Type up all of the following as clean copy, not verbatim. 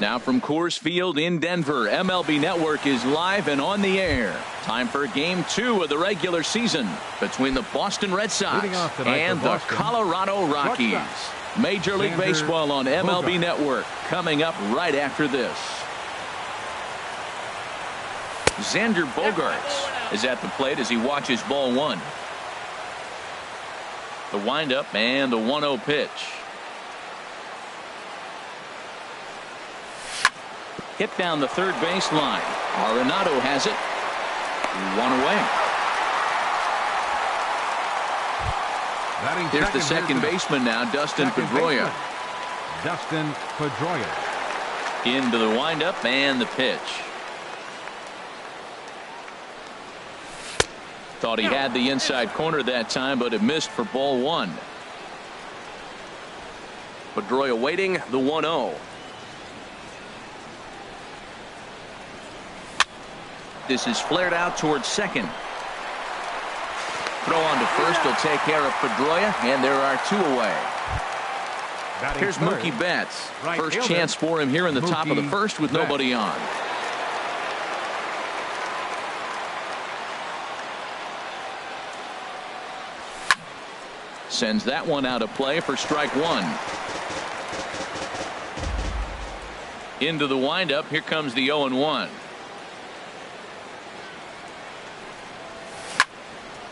Now from Coors Field in Denver, MLB Network is live and on the air. Time for Game 2 of the regular season between the Boston Red Sox and the Colorado Rockies. Major League Baseball on MLB Network coming up right after this. Xander Bogaerts is at the plate as he watches ball one. The windup and the 1-0 pitch. Hit down the third baseline. Arenado has it. One away. Here's the second baseman now, Dustin Pedroia. Dustin Pedroia. Into the windup and the pitch. Thought he had the inside corner that time, but it missed for ball one. Pedroia waiting the 1-0. This is flared out towards second. Throw on to first will take care of Pedroia, and there are two away. Here's Mookie Betts. First chance for him here in the top of the first with nobody on. Sends that one out of play for strike one. Into the windup. Here comes the 0-1.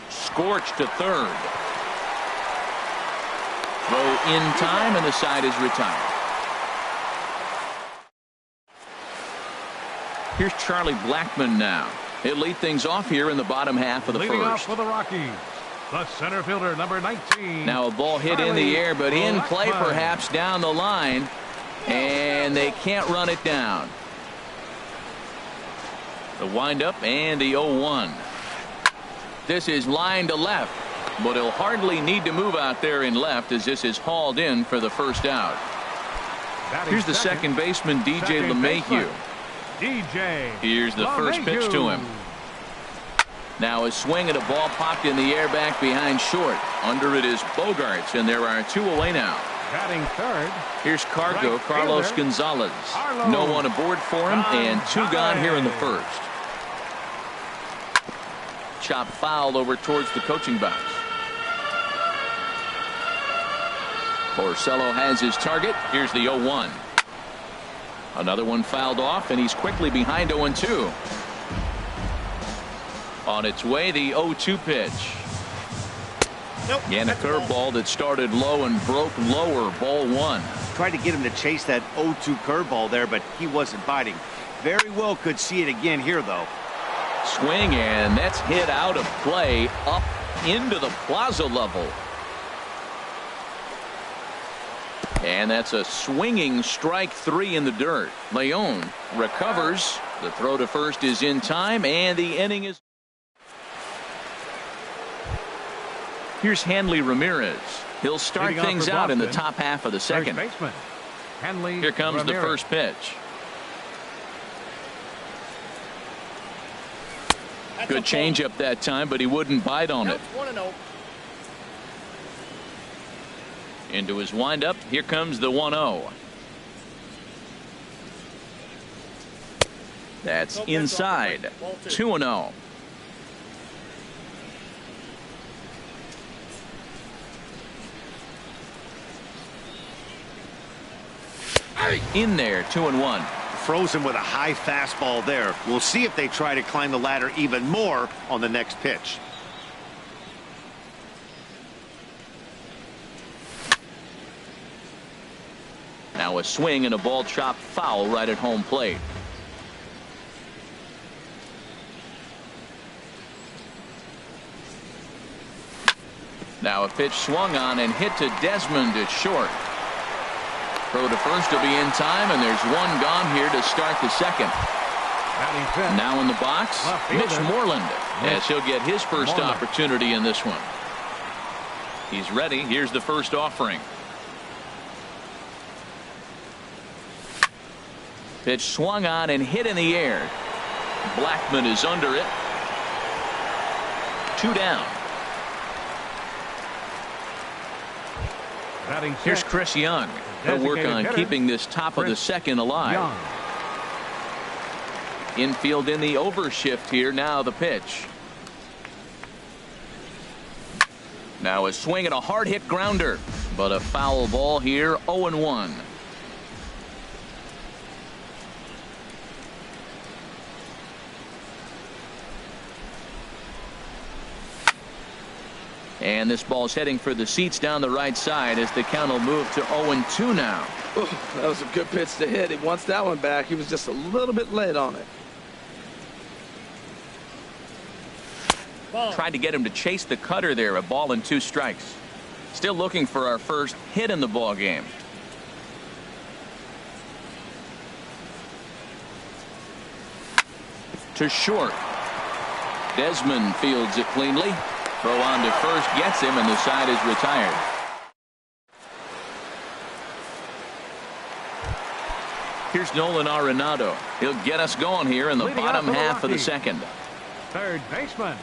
Scorched to third. Throw in time, and the side is retired. Here's Charlie Blackmon now. He'll lead things off here in the bottom half of the Leading first. off for the Rockies, the center fielder, number 19. Now a ball hit in the air, but in play perhaps down the line, and they can't run it down. The windup and the 0-1. This is line to left, but he'll hardly need to move out there in left as this is hauled in for the first out. Here's the second baseman, DJ LeMahieu. Here's the first pitch to him. Now a swing at a ball popped in the air back behind short. Under it is Bogaerts, and there are two away now. Batting third. Here's Carlos Gonzalez. No one aboard for him, and two gone here in the first. Chop foul over towards the coaching box. Porcello has his target. Here's the 0-1. Another one fouled off, and he's quickly behind 0-2. On its way, the 0-2 pitch. And a curveball that started low and broke lower. Ball one. Tried to get him to chase that 0-2 curveball there, but he wasn't biting. Very well could see it again here, though. Swing, and that's hit out of play up into the plaza level. And that's a swinging strike three in the dirt. Leon recovers. The throw to first is in time, and the inning is. Here's Hanley Ramirez. He'll start things out in the top half of the second. Here comes the first pitch. Good changeup that time, but he wouldn't bite on it. Into his windup. Here comes the 1-0. That's inside. 2-0. In there, 2-1. Frozen with a high fastball there. We'll see if they try to climb the ladder even more on the next pitch. Now a swing and a ball chopped foul right at home plate. Now a pitch swung on and hit to Desmond at short. Throw to first will be in time, and there's one gone here to start the second. Now in the box, Mitch Moreland, as he'll get his first opportunity in this one. He's ready. Here's the first offering. Pitch swung on and hit in the air. Blackmon is under it. Two down. Batting Here's set. Chris Young. He'll work on Hitter, keeping this top of the Chris second alive. Young. Infield in the overshift here. Now the pitch. Now a swing and a hard hit grounder, but a foul ball here. 0-1. And this ball's heading for the seats down the right side as the count will move to 0-2 now. Ooh, that was a good pitch to hit. He wants that one back. He was just a little bit late on it. Tried to get him to chase the cutter there. A ball and 2 strikes. Still looking for our first hit in the ball game. To short. Desmond fields it cleanly. Throw on to first gets him, and the side is retired. Here's Nolan Arenado. He'll get us going here in the Leading bottom off for the half of the Rockies. second. Third baseman,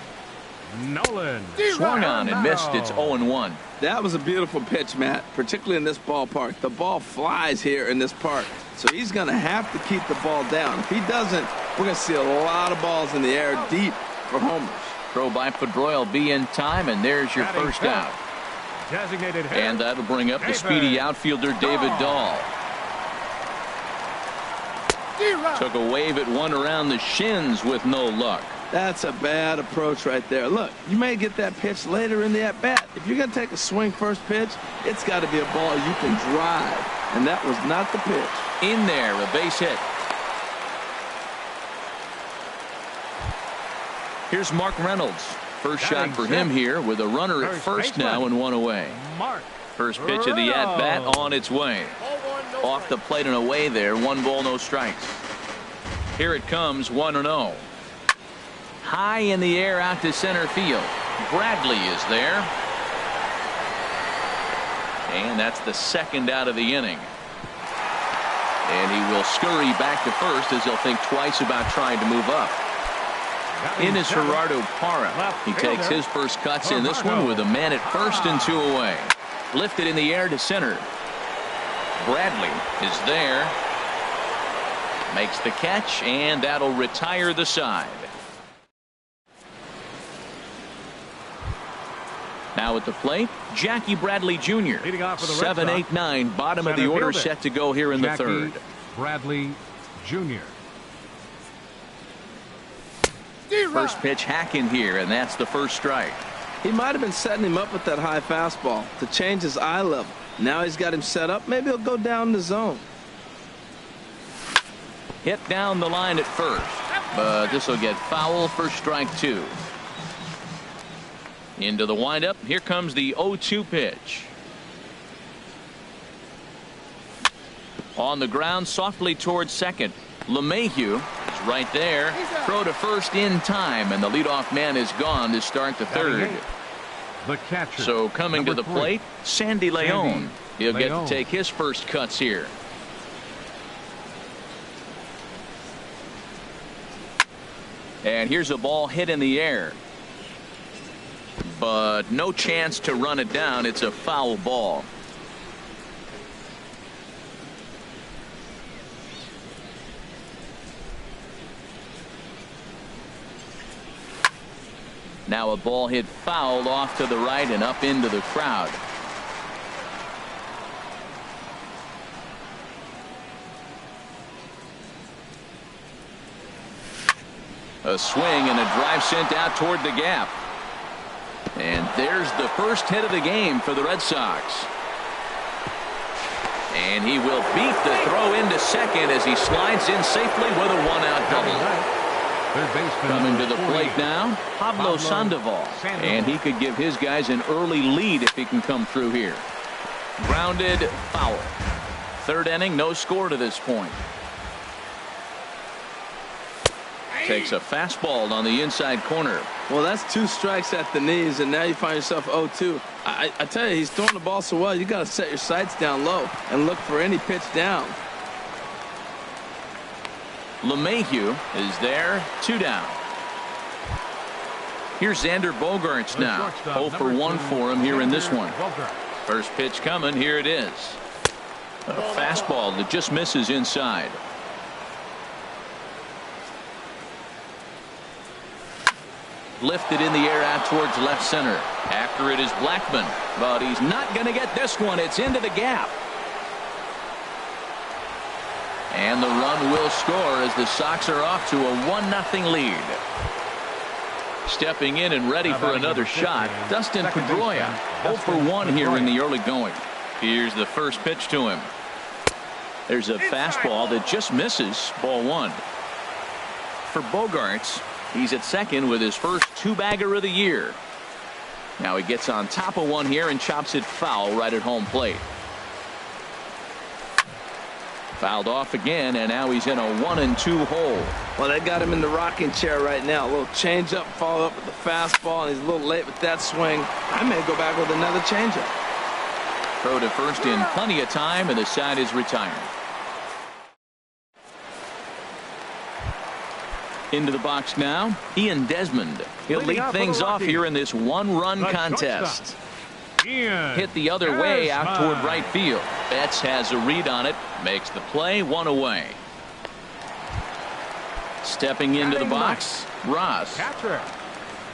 Nolan. Swung on and missed. It's 0-1. That was a beautiful pitch, Matt, particularly in this ballpark. The ball flies here in this park, so he's going to have to keep the ball down. If he doesn't, we're going to see a lot of balls in the air deep for homers. Throw by Pedroia will be in time, and there's your Batting first fifth. out. Designated hitter. And that'll bring up the David speedy outfielder David Dahl. Took a wave at one around the shins with no luck. That's a bad approach right there. Look, you may get that pitch later in the at-bat. If you're going to take a swing first pitch, it's got to be a ball you can drive, and that was not the pitch. In there, a base hit. Here's Mark Reynolds. First shot for him here with a runner at first now and one away. Mark. First pitch of the at-bat on its way. Off the plate and away there. 1 ball, no strikes. Here it comes, 1-0. High in the air out to center field. Bradley is there. And that's the second out of the inning. And he will scurry back to first as he'll think twice about trying to move up. In is Gerardo Parra. He takes his first cuts in this one with a man at first and 2 away. Lifted in the air to center. Bradley is there. Makes the catch, and that'll retire the side. Now at the plate, Jackie Bradley Jr. Leading off for the Red 7, Sox, 8, 9, bottom of the center order fielder, set to go here in the Jackie third. Bradley Jr. First pitch hack in here, and that's the first strike. He might have been setting him up with that high fastball to change his eye level. Now he's got him set up. Maybe he'll go down the zone. Hit down the line at first, but this will get foul for strike 2. Into the windup. Here comes the 0-2 pitch. On the ground, softly towards second. LeMahieu is right there. Throw to first in time, and the leadoff man is gone to start the third. The catcher. So coming to number the 3. plate, Sandy Leon. He'll get to Leon. take his first cuts here. And here's a ball hit in the air. But no chance to run it down. It's a foul ball. Now a ball hit foul off to the right and up into the crowd. A swing and a drive sent out toward the gap. And there's the first hit of the game for the Red Sox. And he will beat the throw into second as he slides in safely with a 1-out double. Third baseman Coming to number the plate 48, now, Pablo Sandoval. And he could give his guys an early lead if he can come through here. Grounded, foul. Third inning, no score to this point. Takes a fastball on the inside corner. Well, that's 2 strikes at the knees, and now you find yourself 0-2. I tell you, he's throwing the ball so well, you got to set your sights down low and look for any pitch down. LeMahieu is there, 2 down. Here's Xander Bogaerts now. 0 for 1 for him here in this one. First pitch coming. Here it is. A fastball that just misses inside. Lifted in the air out towards left center. After it is Blackman, but he's not going to get this one. It's into the gap. And the run will score as the Sox are off to a 1-0 lead. Stepping in and ready for another shot, Dustin Pedroia. 0 for 1 here in the early going. Here's the first pitch to him. There's a fastball that just misses. Ball 1. For Bogaerts, he's at second with his first 2-bagger of the year. Now he gets on top of one here and chops it foul right at home plate. Fouled off again, and now he's in a 1-2 hole. Well, they got him in the rocking chair right now. A little changeup, followed up with the fastball, and he's a little late with that swing. I may go back with another changeup. Throw to first in plenty of time, and the side is retired. Into the box now, Ian Desmond. He'll lead things off here in this 1-run contest. Hit the other way out toward right field. Betts has a read on it, makes the play, 1 away. Stepping into the box, Ross. Catcher,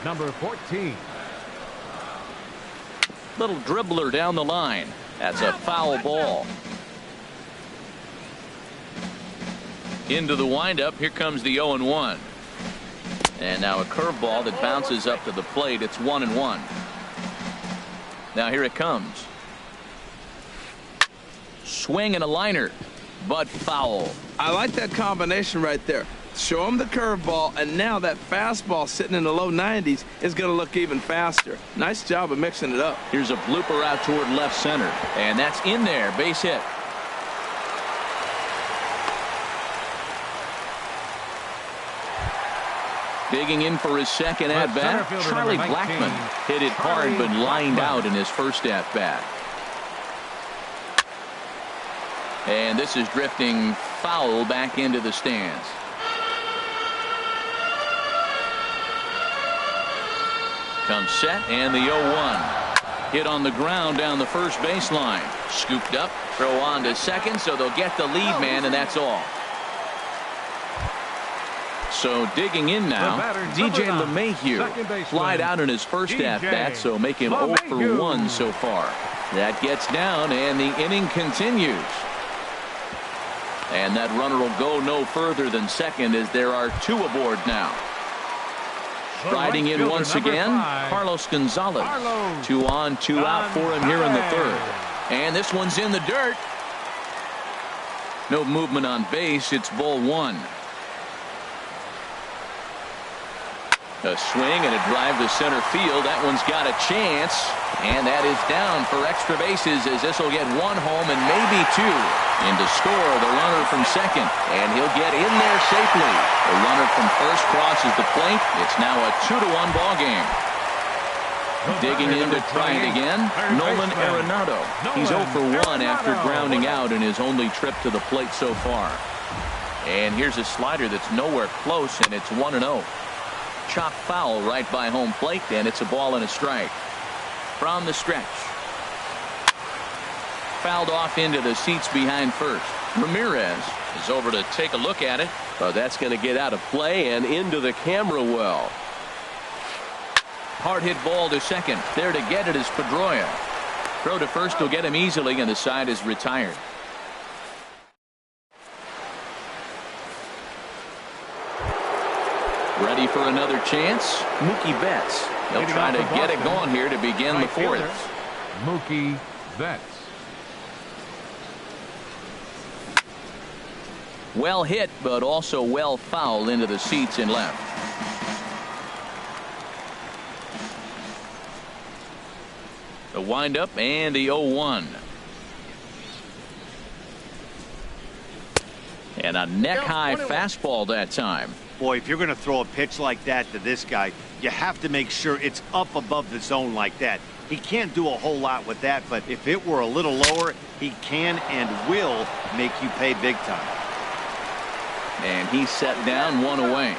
number 14. Little dribbler down the line. That's a foul ball. Into the windup. Here comes the 0-1. And now a curveball that bounces up to the plate. It's 1-1. Now here it comes. Swing and a liner, but foul. I like that combination right there. Show him the curveball, and now that fastball sitting in the low 90s is going to look even faster. Nice job of mixing it up. Here's a blooper out toward left center, and that's in there. Base hit. Digging in for his second at-bat, Charlie Blackman hit it hard but lined out in his first at-bat. And this is drifting foul back into the stands. Comes set, and the 0-1. Hit on the ground down the first baseline. Scooped up, throw on to second, so they'll get the lead man, and that's all. So digging in now, DJ LeMahieu flied out in his first at-bat, so make him 0 for 1 so far. That gets down, and the inning continues. And that runner will go no further than second as there are 2 aboard now. Striding in once again, Carlos Gonzalez. 2 on, 2 out for him here in the third. And this one's in the dirt. No movement on base. It's ball 1. A swing and a drive to center field. That one's got a chance. And that is down for extra bases as this will get 1 home and maybe 2. And to score, the runner from second. And he'll get in there safely. The runner from first crosses the plate. It's now a 2-1 ball game. Digging in to try it again, Nolan Arenado. He's 0 for 1 after grounding out in his only trip to the plate so far. And here's a slider that's nowhere close, and it's 1-0. Chop foul right by home plate, and it's a ball and a strike. From the stretch. Fouled off into the seats behind first. Ramirez is over to take a look at it. But that's going to get out of play and into the camera well. Hard hit ball to second. There to get it is Pedroia. Throw to first will get him easily, and the side is retired. Ready for another chance, Mookie Betts. They'll try to get it going here to begin the fourth. Mookie Betts. Well hit, but also well fouled into the seats in left. The windup and the 0-1. And a neck-high fastball that time. Boy, if you're going to throw a pitch like that to this guy, you have to make sure it's up above the zone like that. He can't do a whole lot with that, but if it were a little lower, he can and will make you pay big time. And he's set down 1 away.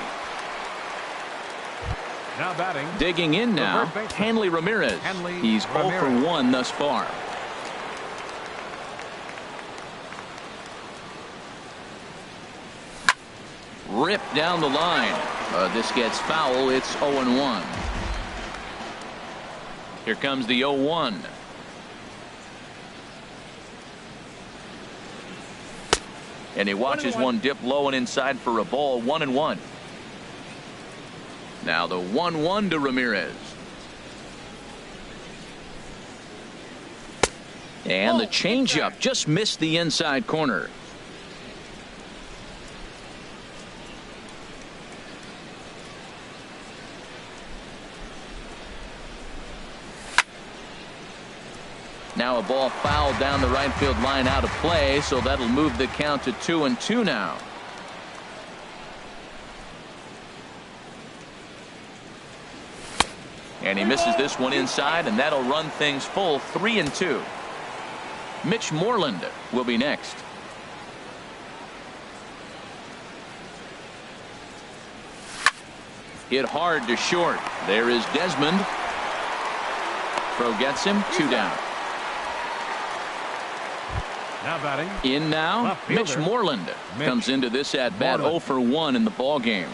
Now batting. Digging in now, Hanley Ramirez. He's 0 for 1 thus far. Ripped down the line. This gets foul. It's 0-1. Here comes the 0-1. And he watches one dip low and inside for a ball. 1-1. Now the 1-1 to Ramirez. And the changeup just missed the inside corner. Now a ball fouled down the right field line out of play, so that'll move the count to 2-2 now. And he misses this one inside, and that'll run things full 3-2. Mitch Moreland will be next. Hit hard to short. There is Desmond. Throw gets him. 2 down. Now batting. In now, Mitch Moreland comes into this at bat 0 for 1 in the ball game.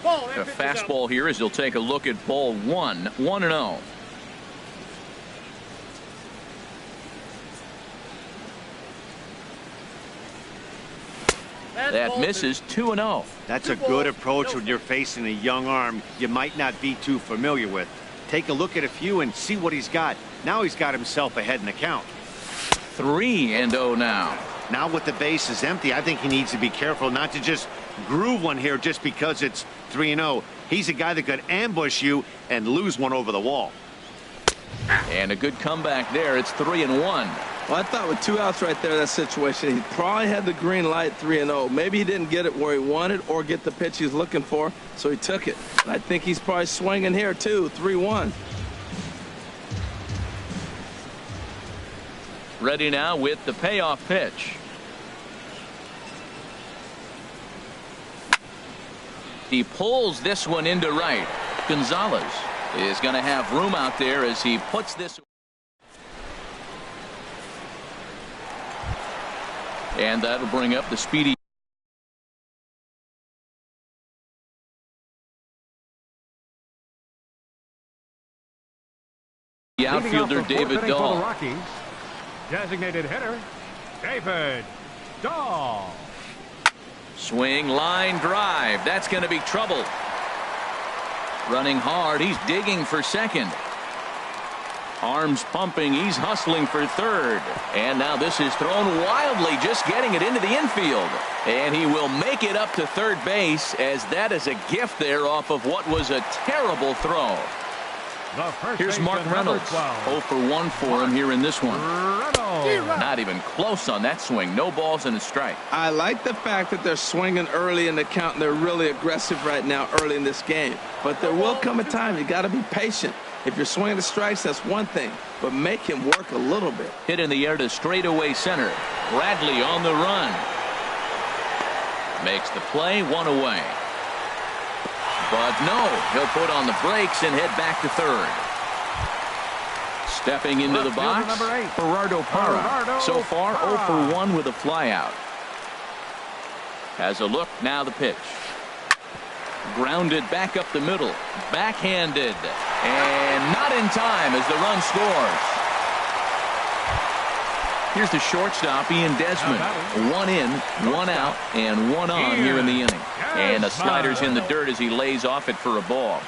A fastball here as he'll take a look at ball 1. 1-0. That misses. 2-0. That's a good approach when you're facing a young arm you might not be too familiar with. Take a look at a few and see what he's got. Now he's got himself ahead in the count. 3-0 now. Now with the base is empty, I think he needs to be careful not to just groove one here just because it's 3-0. He's a guy that could ambush you and lose one over the wall. And a good comeback there. It's 3-1. Well, I thought with 2 outs right there, that situation, he probably had the green light 3-0. Maybe he didn't get it where he wanted or get the pitch he's looking for, so he took it. I think he's probably swinging here, too. 3-1. Ready now with the payoff pitch. He pulls this one into right. Gonzalez is going to have room out there as he puts this. And that'll bring up the speedy. The outfielder David Dahl. Rockies, designated hitter David Dahl. Swing, line drive. That's going to be trouble. Running hard. He's digging for second. Arms pumping. He's hustling for third. And now this is thrown wildly, just getting it into the infield. And he will make it up to third base, as that is a gift there off of what was a terrible throw. Here's Mark Reynolds. 0 for 1 for him here in this one. Not even close on that swing. No balls and a strike. I like the fact that they're swinging early in the count, and they're really aggressive right now early in this game. But there will come a time you got to be patient. If you're swinging the strikes, that's one thing, but make him work a little bit. Hit in the air to straightaway center. Bradley on the run. Makes the play, 1 away. But no, he'll put on the brakes and head back to third. Stepping into the box, Gerardo Parra. So far, 0 for 1 with a flyout. Has a look, now the pitch. Grounded back up the middle. Backhanded. And not in time as the run scores. Here's the shortstop, Ian Desmond. 1 in, 1 out, and 1 on here in the inning. And the slider's in the dirt as he lays off it for a ball.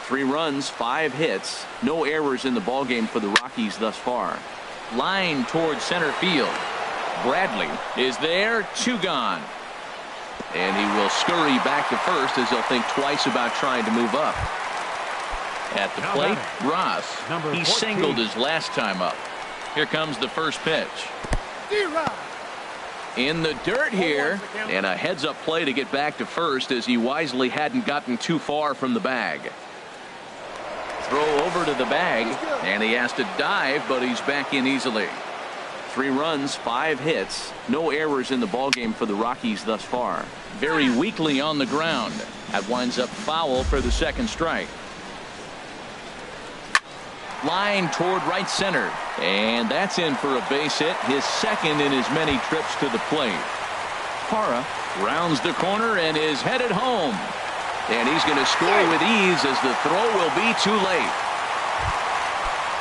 3 runs, 5 hits. No errors in the ballgame for the Rockies thus far. Line towards center field. Bradley is there. 2 gone. And he will scurry back to first as he'll think twice about trying to move up. At the plate, Ross. He singled his last time up. Here comes the first pitch. In the dirt here, and a heads-up play to get back to first as he wisely hadn't gotten too far from the bag. Throw over to the bag, and he has to dive, but he's back in easily. 3 runs, 5 hits. No errors in the ballgame for the Rockies thus far. Very weakly on the ground. That winds up foul for the second strike. Line toward right center. And that's in for a base hit, his second in as many trips to the plate. Parra rounds the corner and is headed home. And he's going to score with ease as the throw will be too late.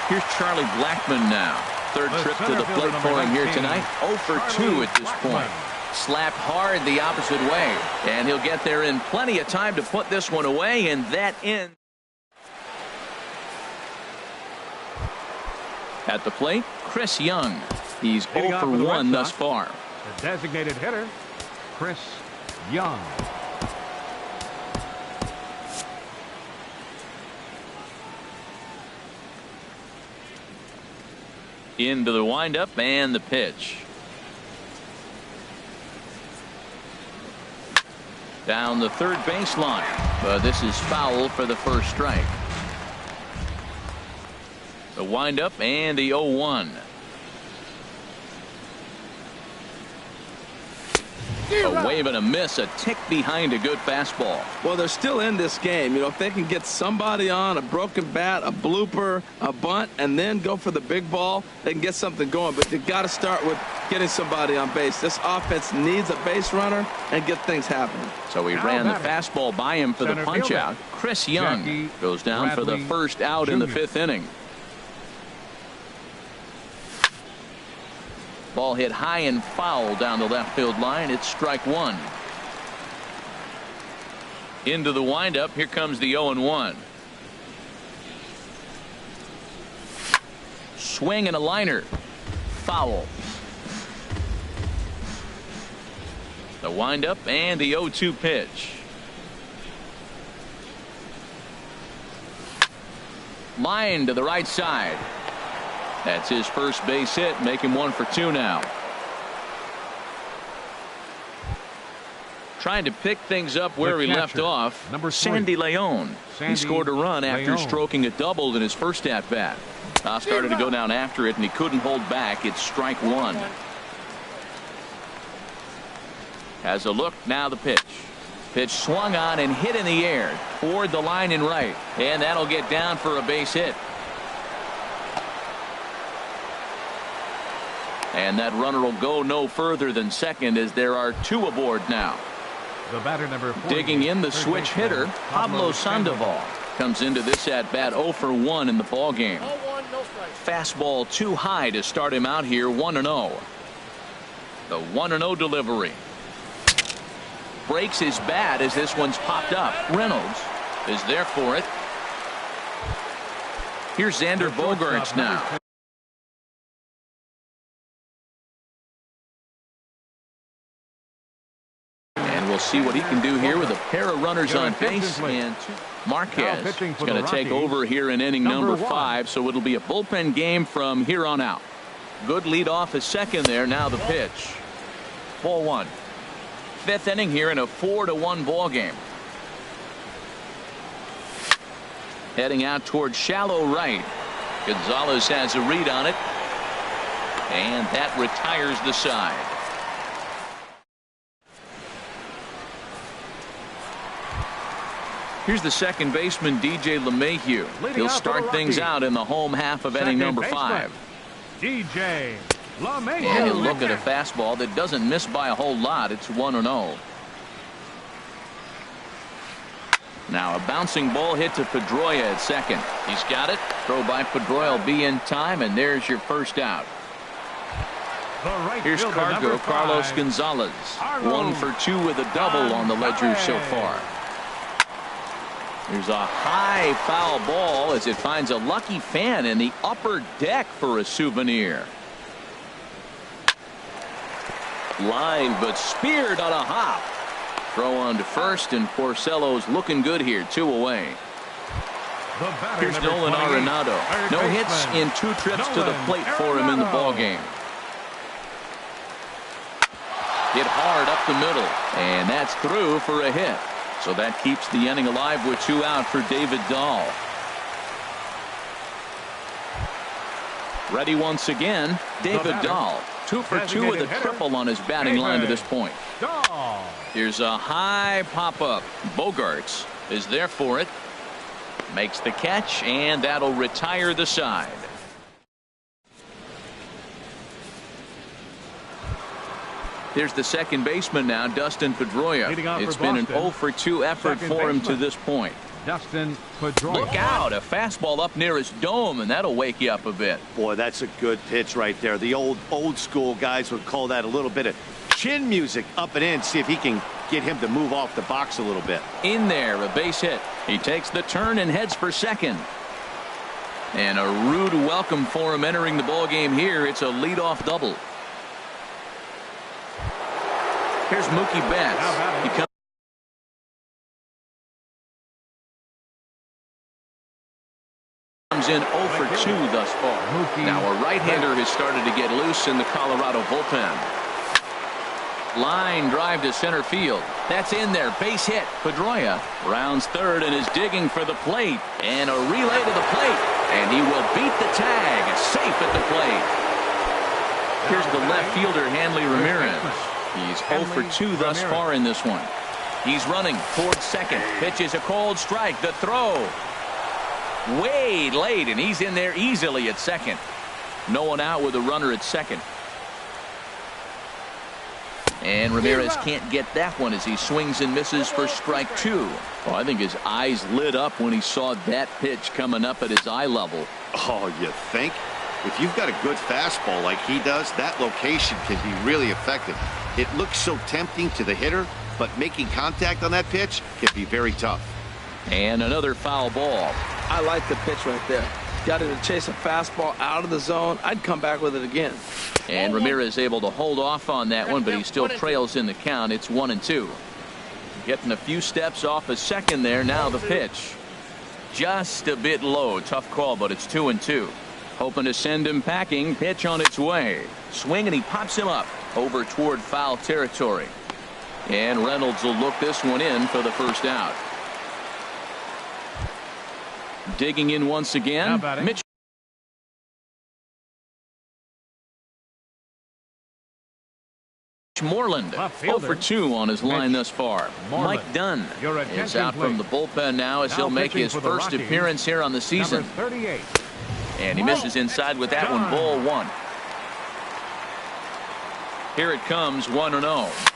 Here's Charlie Blackmon now. Third trip to the plate for him here tonight. 0 for 2 at this point. Slapped hard the opposite way. And he'll get there in plenty of time to put this one away, and that ends. At the plate, Chris Young. He's 0 for 1 thus far. The designated hitter, Chris Young. Into the windup and the pitch. Down the third baseline. But this is foul for the first strike. The windup and the 0-1. A wave and a miss, a tick behind a good fastball. Well, they're still in this game. You know, if they can get somebody on, a broken bat, a blooper, a bunt, and then go for the big ball, they can get something going. But you got to start with getting somebody on base. This offense needs a base runner and get things happening. So he ran the fastball by him for the punch out. Chris Young goes down for the first out in the fifth inning. Ball hit high and foul down the left field line. It's strike one. Into the windup. Here comes the 0-1. Swing and a liner. Foul. The windup and the 0-2 pitch. Line to the right side. That's his first base hit, make him 1 for 2 now. Trying to pick things up where he left off. Sandy Leon. He scored a run after stroking a double in his first at bat. Started to go down after it and he couldn't hold back. It's strike one. Has a look, now the pitch. Pitch swung on and hit in the air toward the line and right, and that'll get down for a base hit. And that runner will go no further than second as there are 2 aboard now. The batter number 40, digging in, the switch hitter, Pablo Sandoval. Comes into this at bat 0 for 1 in the ball game. Fastball too high to start him out here 1-0. The 1-0 delivery. Breaks his bat as this one's popped up. Reynolds is there for it. Here's Xander Bogaerts now. We'll see what he can do here with a pair of runners on base, and Marquez is going to take over here in inning number 5, so it'll be a bullpen game from here on out. Good lead off at second there. Now the pitch. Ball 1. 5th inning here in a 4-1 ball game. Heading out toward shallow right. Gonzalez has a read on it, and that retires the side. Here's the second baseman, DJ LeMahieu. He'll start things out in the home half of inning number 5. DJ LeMahieu. And he'll look at a fastball that doesn't miss by a whole lot. It's 1-0. Now a bouncing ball hit to Pedroia at second. He's got it. Throw by Pedroia will be in time, and there's your first out. Here's Cargo, Carlos Gonzalez. 1 for 2 with a double on the ledger so far. There's a high foul ball as it finds a lucky fan in the upper deck for a souvenir. Line, but speared on a hop. Throw on to first, and Porcello's looking good here. 2 away. Here's Nolan Arenado. No hits in 2 trips to the plate for him in the ball game. Hit hard up the middle, and that's through for a hit. So that keeps the inning alive with 2 out for David Dahl. Ready once again, David Dahl. 2 for 2 with a triple on his batting line to this point. Here's a high pop-up. Bogaerts is there for it. Makes the catch, and that'll retire the side. Here's the second baseman now, Dustin Pedroia. It's been an 0 for 2 effort for him to this point. Dustin Pedroia. Look out, a fastball up near his dome, and that'll wake you up a bit. Boy, that's a good pitch right there. The old school guys would call that a little bit of chin music up and in. See if he can get him to move off the box a little bit. In there, a base hit. He takes the turn and heads for second. And a rude welcome for him entering the ball game here. It's a leadoff double. Here's Mookie Betts. He comes in 0 for 2 thus far. Now a right-hander has started to get loose in the Colorado bullpen. Line drive to center field. That's in there. Base hit. Pedroia rounds third and is digging for the plate. And a relay to the plate. And he will beat the tag. Safe at the plate. Here's the left fielder, Hanley Ramirez. He's 0 for 2 thus far in this one. He's running towards second. Pitches a cold strike. The throw. Way late, and he's in there easily at second. No one out with a runner at second. And Ramirez can't get that one as he swings and misses for strike 2. Well, I think his eyes lit up when he saw that pitch coming up at his eye level. Oh, you think? If you've got a good fastball like he does, that location can be really effective. It looks so tempting to the hitter, but making contact on that pitch can be very tough. And another foul ball. I like the pitch right there. Got him to chase a fastball out of the zone. I'd come back with it again. And Ramirez able to hold off on that one, but he still trails in the count. It's 1-2. Getting a few steps off a second there. Now the pitch. Just a bit low. Tough call, but it's 2-2. Hoping to send him packing. Pitch on its way. Swing, and he pops him up over toward foul territory. And Reynolds will look this one in for the first out. Digging in once again. Mitch Moreland 0 for 2 on his line thus far. Mike Dunn is out from the bullpen now as he'll make his first appearance here on the season. And he misses inside with that one. Ball 1. Here it comes, 1-0.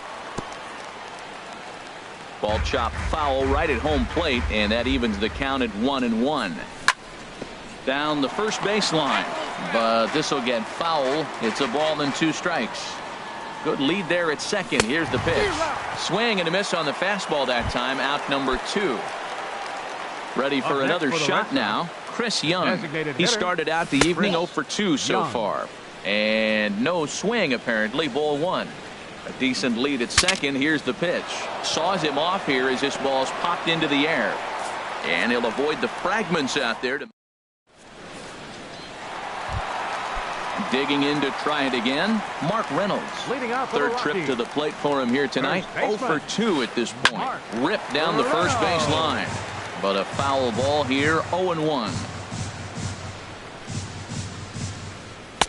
Ball chopped foul right at home plate, and that evens the count at 1-1. Down the first baseline, but this will get foul. It's a ball and 2 strikes. Good lead there at second. Here's the pitch. Swing and a miss on the fastball that time. Out number 2. Ready for another shot now. Chris Young. He started out the evening 0 for 2 so far. And no swing apparently. Ball 1. A decent lead at second. Here's the pitch. Saws him off here as this ball's popped into the air. And he'll avoid the fragments out there. Digging in to try it again. Mark Reynolds. Third trip to the plate for him here tonight. 0 for 2 at this point. Ripped down the first base line. But a foul ball here. 0-1.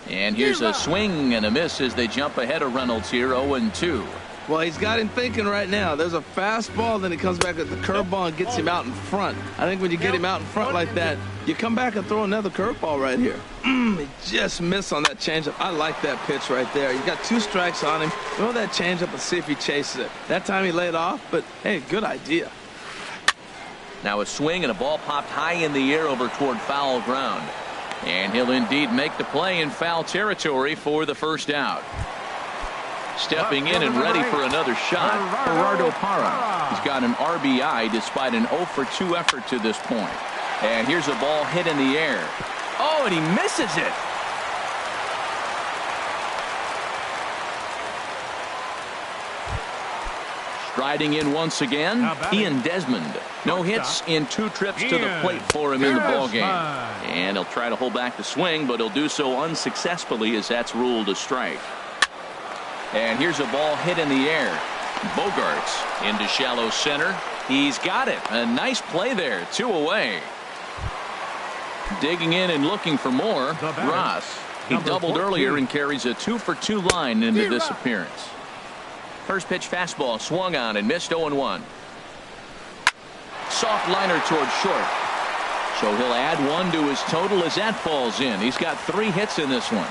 And here's a swing and a miss as they jump ahead of Reynolds here. 0-2. Well, he's got him thinking right now. There's a fastball, then he comes back with the curveball and gets him out in front. I think when you get him out in front like that, you come back and throw another curveball right here. He just missed on that changeup. I like that pitch right there. He's got 2 strikes on him. Throw that changeup and see if he chases it. That time he laid off, but hey, good idea. Now a swing and a ball popped high in the air over toward foul ground. And he'll indeed make the play in foul territory for the first out. Stepping in and ready for another shot, Gerardo Parra. He's got an RBI despite an 0 for 2 effort to this point. And here's a ball hit in the air. Oh, and he misses it. Striding in once again, Ian Desmond. No hits in 2 trips to the plate for him in the ballgame. And he'll try to hold back the swing, but he'll do so unsuccessfully as that's ruled a strike. And here's a ball hit in the air. Bogarts into shallow center. He's got it. A nice play there. 2 away. Digging in and looking for more. Ross. He doubled earlier and carries a 2 for 2 line into this appearance. First pitch fastball swung on and missed. 0-1. Soft liner towards short. So he'll add one to his total as that falls in. He's got 3 hits in this one.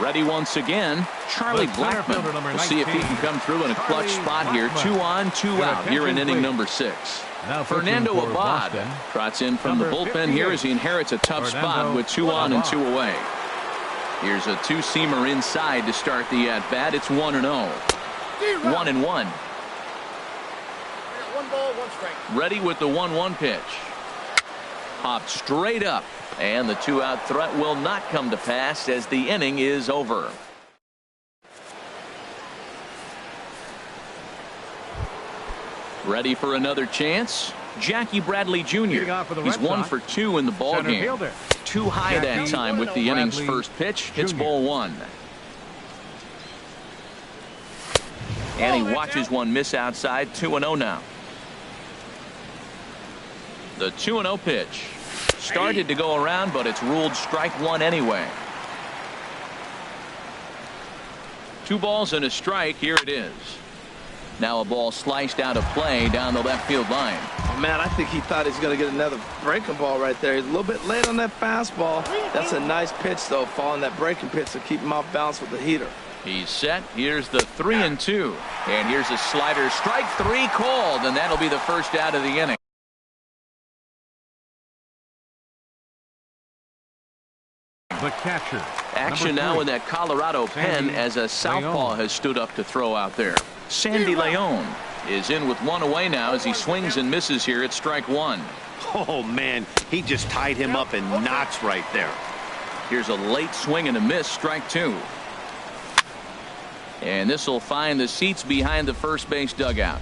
Ready once again, Charlie Blackmon. We'll see if he can come through in a clutch spot here. 2 on, 2 out here in inning number 6. Fernando Abad trots in from the bullpen here as he inherits a tough spot with 2 on and 2 away. Here's a 2-seamer inside to start the at-bat. It's 1-0. 1-1. 1 ball, 1 strike. Ready with the 1-1 pitch. Popped straight up, and the 2-out threat will not come to pass as the inning is over. Ready for another chance? Jackie Bradley Jr. He's 1 for 2 in the ball game. Too high that time with the inning's first pitch. It's ball 1. And he watches one miss outside. 2-0 now. The 2-0 pitch started to go around, but it's ruled strike 1 anyway. 2 balls and a strike. Here it is. Now a ball sliced out of play down the left field line. Oh, man, I think he thought he's going to get another breaking ball right there. He's a little bit late on that fastball. That's a nice pitch, though, following that breaking pitch to keep him off balance with the heater. He's set. Here's the 3-2. And here's a slider. Strike 3 called, and that'll be the first out of the inning. The catcher. Action now in that Colorado pen as a southpaw has stood up to throw out there. Sandy Leon is in with 1 away now as he swings and misses here at strike 1. Oh, man, he just tied him up in knots right there. Here's a late swing and a miss, strike 2. And this will find the seats behind the first base dugout.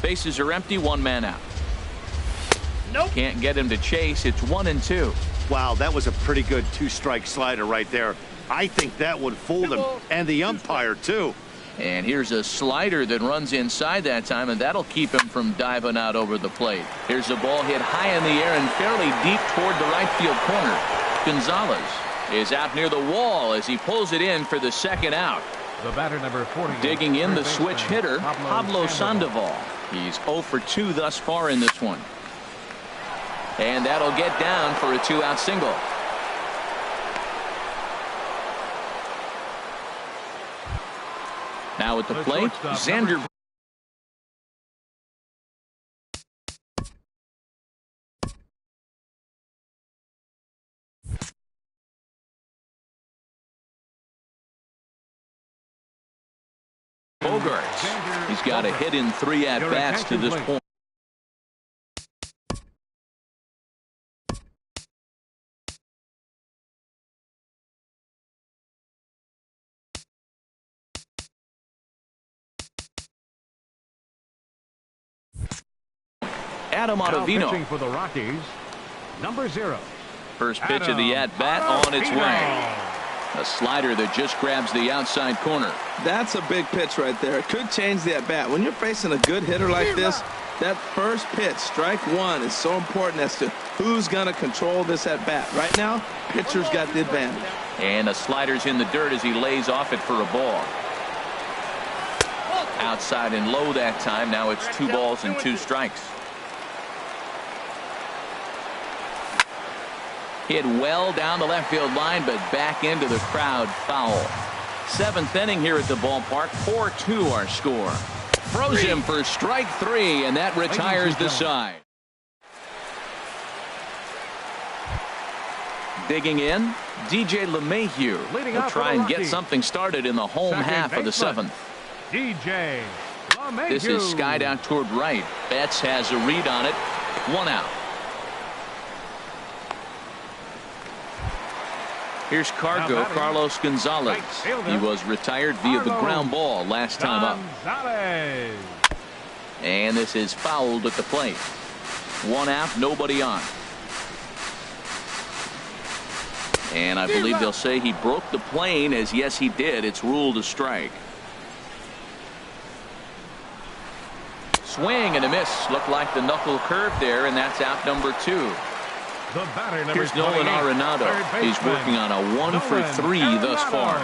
Bases are empty, 1 man out. Nope. Can't get him to chase. It's 1-2. Wow, that was a pretty good 2-strike slider right there. I think that would fool him, and the umpire, too. And here's a slider that runs inside that time, and that'll keep him from diving out over the plate. Here's a ball hit high in the air and fairly deep toward the right field corner. Gonzalez is out near the wall as he pulls it in for the 2nd out. The batter, number 40. Digging in, the switch hitter, Pablo Sandoval. He's 0 for 2 thus far in this one. And that'll get down for a 2-out single. Now at the plate, Xander. Bogarts. He's got a hit in 3 at-bats to this point. Adam Ottavino. Pitching for the Rockies, number 0. First pitch of the at-bat on its way. A slider that just grabs the outside corner. That's a big pitch right there. It could change the at-bat. When you're facing a good hitter like this, that first pitch, strike 1, is so important as to who's going to control this at-bat. Right now, pitcher's got the advantage. And a slider's in the dirt as he lays off it for a ball. Outside and low that time. Now it's 2 balls and 2 strikes. Hit well down the left field line, but back into the crowd, foul. 7th inning here at the ballpark. 4-2 our score. Throws him for strike 3, and that retires the side. Digging in, DJ LeMahieu will try and get something started in the home half of the 7th. DJ LeMahieu. This is skied out toward right. Betts has a read on it. 1 out. Here's Carlos Gonzalez. He was retired via the ground ball last time up. And this is fouled at the plate. 1 out, nobody on. And I believe they'll say he broke the plane, as yes he did. It's ruled a strike. Swing and a miss. Looked like the knuckle curve there, and that's out number 2. Here's Nolan Arenado. He's working on a 1 for 3 thus far.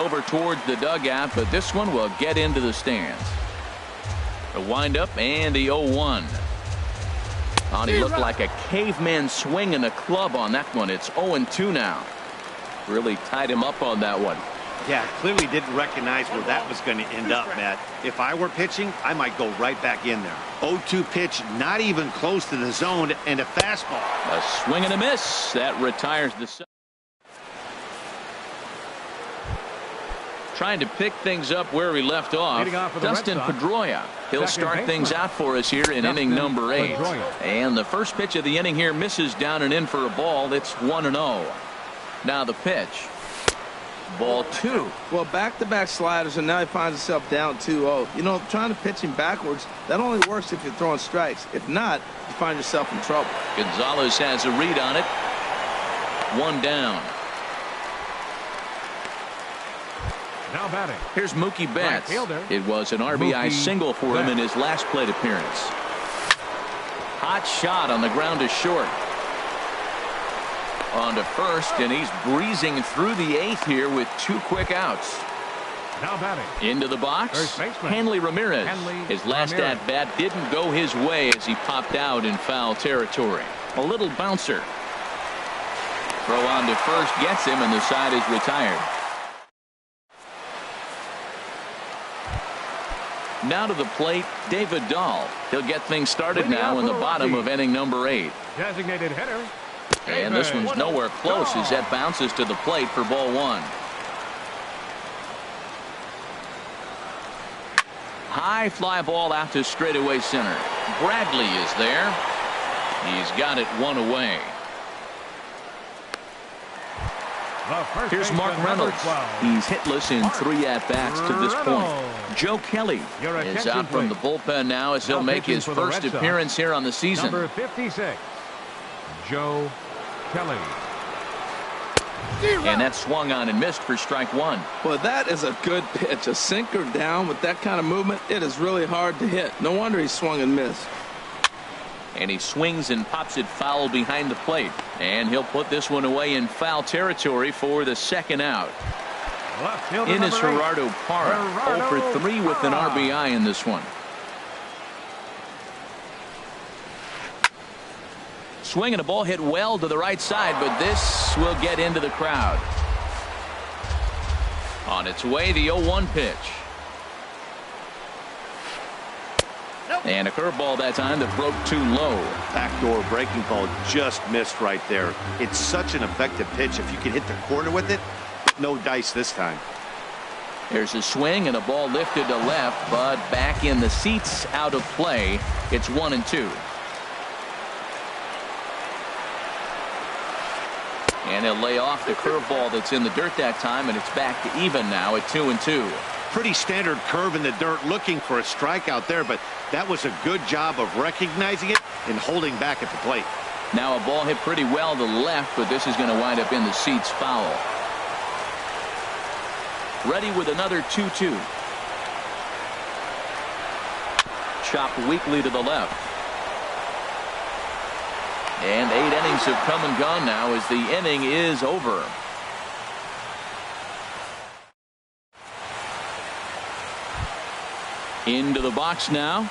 Over towards the dugout, but this one will get into the stands. The windup and the 0-1. Oh, he looked like a caveman swinging a club on that one. It's 0-2 now. Really tied him up on that one. Yeah, clearly didn't recognize where that was going to end up, Matt. If I were pitching, I might go right back in there. 0-2 pitch, not even close to the zone, and a fastball. A swing and a miss. That retires the... Trying to pick things up where we left off, Dustin Pedroia. He'll start things out for us here in inning number 8. And the first pitch of the inning here misses down and in for a ball. It's 1-0. Now the pitch. Ball 2. Well, back-to-back sliders, and now he finds himself down 2-0. You know, trying to pitch him backwards, that only works if you're throwing strikes. If not, you find yourself in trouble. Gonzalez has a read on it. 1 down. Now batting. Here's Mookie Betts. Right, it was an RBI single for him in his last plate appearance. Hot shot on the ground to short. On to first, and he's breezing through the 8th here with 2 quick outs. Now batting. Into the box, Hanley Ramirez. His last at-bat didn't go his way as he popped out in foul territory. A little bouncer. Throw on to first gets him, and the side is retired. Now to the plate, David Dahl. He'll get things started now in the bottom of inning number 8. Designated hitter. And this one's nowhere close as that bounces to the plate for ball 1. High fly ball out to straightaway center. Bradley is there. He's got it 1 away. Here's Mark Reynolds. He's hitless in 3 at-bats to this point. Joe Kelly is out from the bullpen now as he'll make his first appearance here on the season. Number 56, Joe Kelly. And that swung on and missed for strike 1. Well, that is a good pitch. A sinker down with that kind of movement, it is really hard to hit. No wonder he swung and missed. And he swings and pops it foul behind the plate. And he'll put this one away in foul territory for the 2nd out. In is Gerardo Parra. 0 for 3 with an RBI in this one. Swing and a ball hit well to the right side, but this will get into the crowd. On its way, the 0-1 pitch. And a curveball that time that broke too low. Backdoor breaking ball just missed right there. It's such an effective pitch. If you can hit the corner with it, no dice this time. There's a swing and a ball lifted to left, but back in the seats, out of play. It's 1-2. And he'll lay off the curveball that's in the dirt that time, and it's back to even now at 2-2. Pretty standard curve in the dirt, looking for a strikeout there, but that was a good job of recognizing it and holding back at the plate. Now a ball hit pretty well to the left, but this is going to wind up in the seats foul. Ready with another 2-2. Chopped weakly to the left. And 8 innings have come and gone now as the inning is over. Into the box now.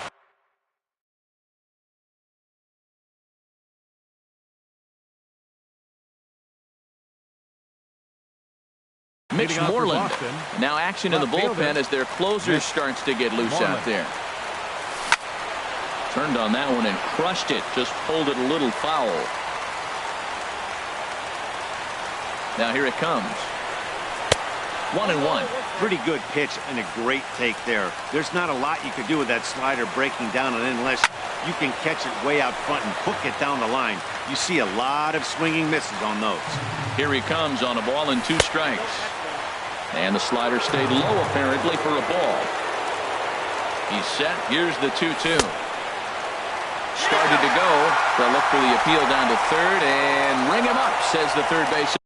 Mitch Moreland. Now action in the bullpen as their closer starts to get loose out there. Turned on that one and crushed it. Just pulled it a little foul. Now here it comes. 1-1. Pretty good pitch and a great take there. There's not a lot you could do with that slider breaking down and in unless you can catch it way out front and hook it down the line. You see a lot of swinging misses on those. Here he comes on a ball and 2 strikes. And the slider stayed low apparently for a ball. He's set. Here's the 2-2. Started to go. They'll look for the appeal down to third and ring him up, says the third baseman.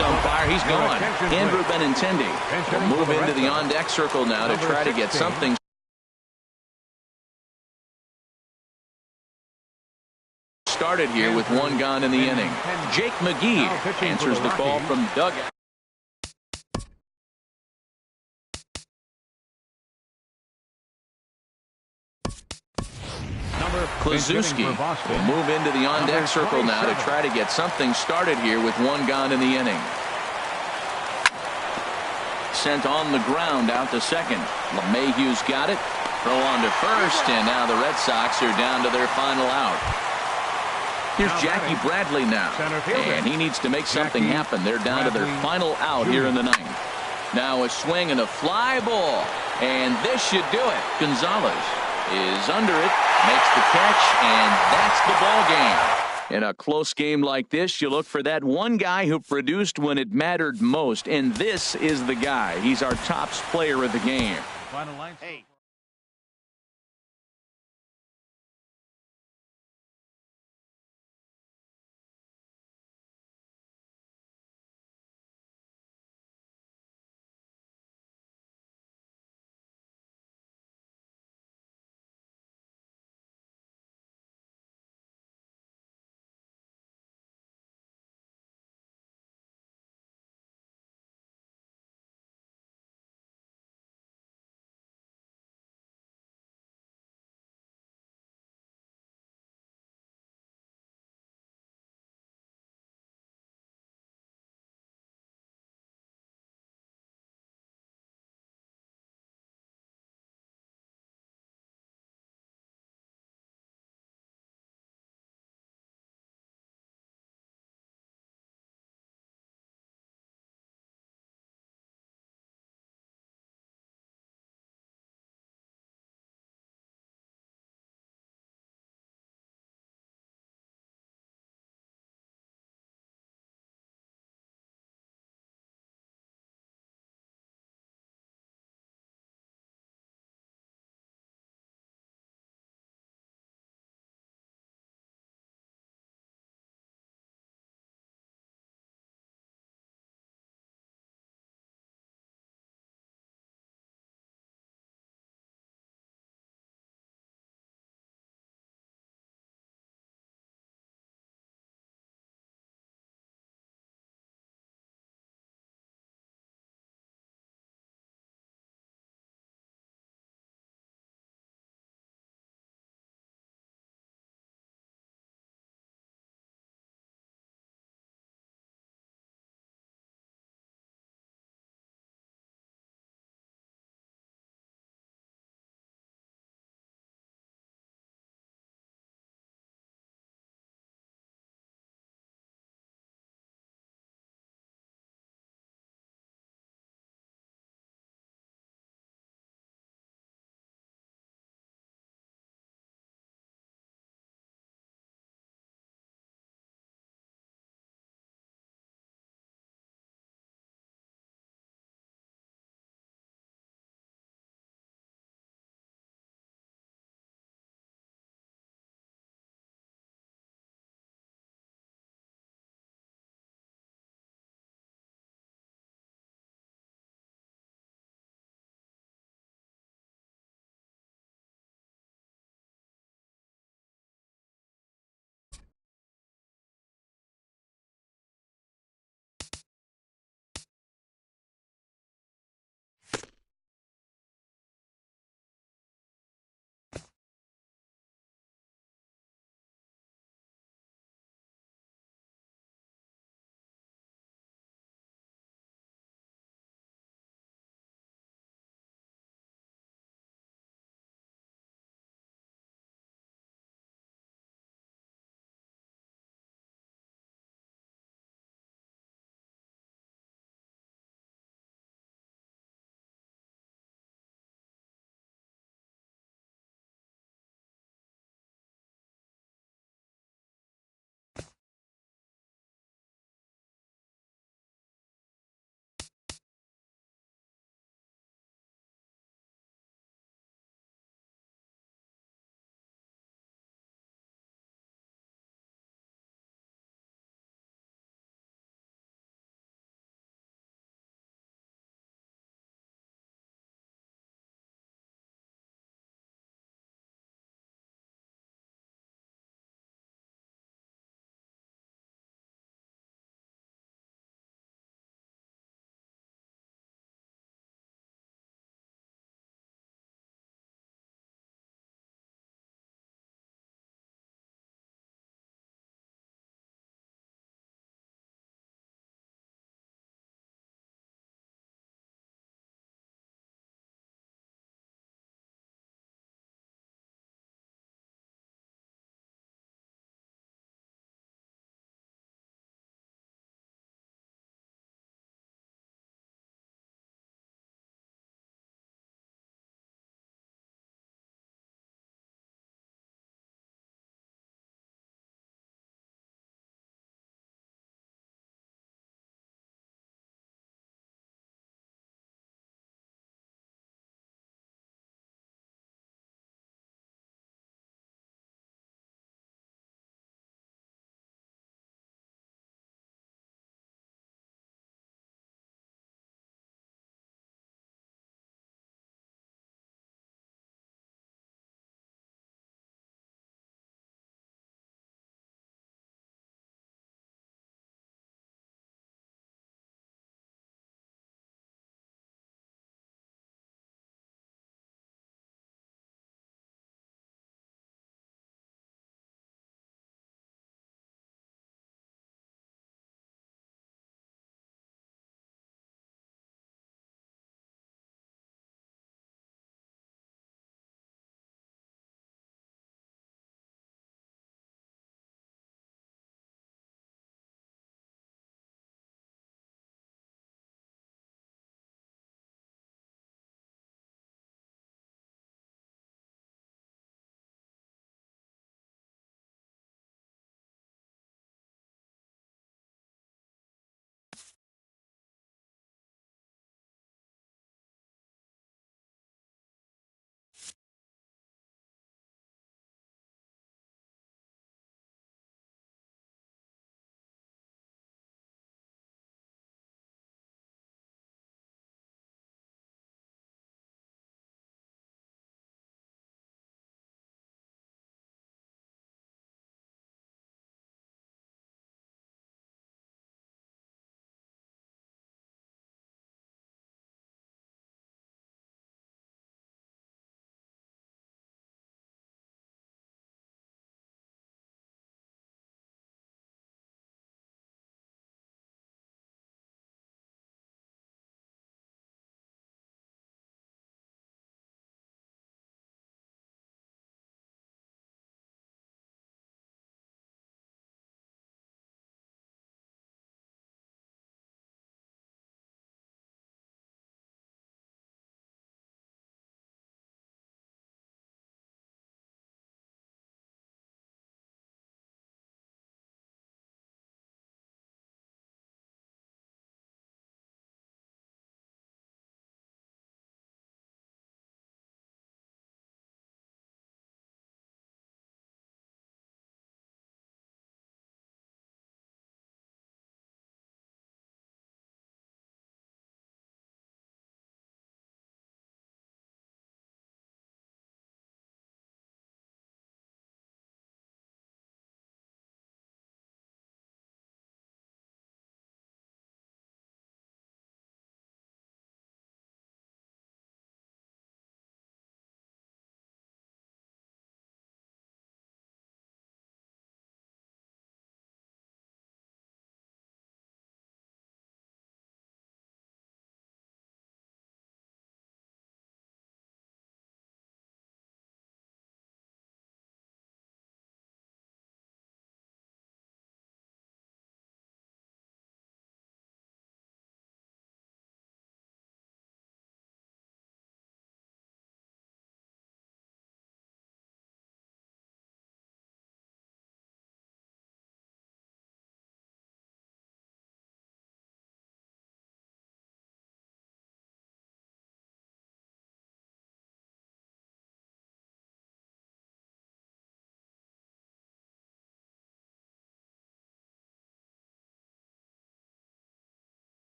Umpire, he's gone. Andrew Benintendi will move into the on-deck circle now to try to get something started here with 1 gone in the inning. Jake McGee answers the call from the dugout. Kluszewski hitting for Boston, will move into the on-deck number circle now to 27. try to get something started here with one gone in the inning. Sent on the ground out to second. LeMahieu's got it. Throw on to first, and now the Red Sox are down to their final out. Here's Jackie Bradley now, and he needs to make something happen. They're down to their final out here in the ninth. Now a swing and a fly ball, and this should do it. Gonzalez is under it, makes the catch, and that's the ball game. In a close game like this, you look for that one guy who produced when it mattered most, and this is the guy. He's our top player of the game. Final line. Hey.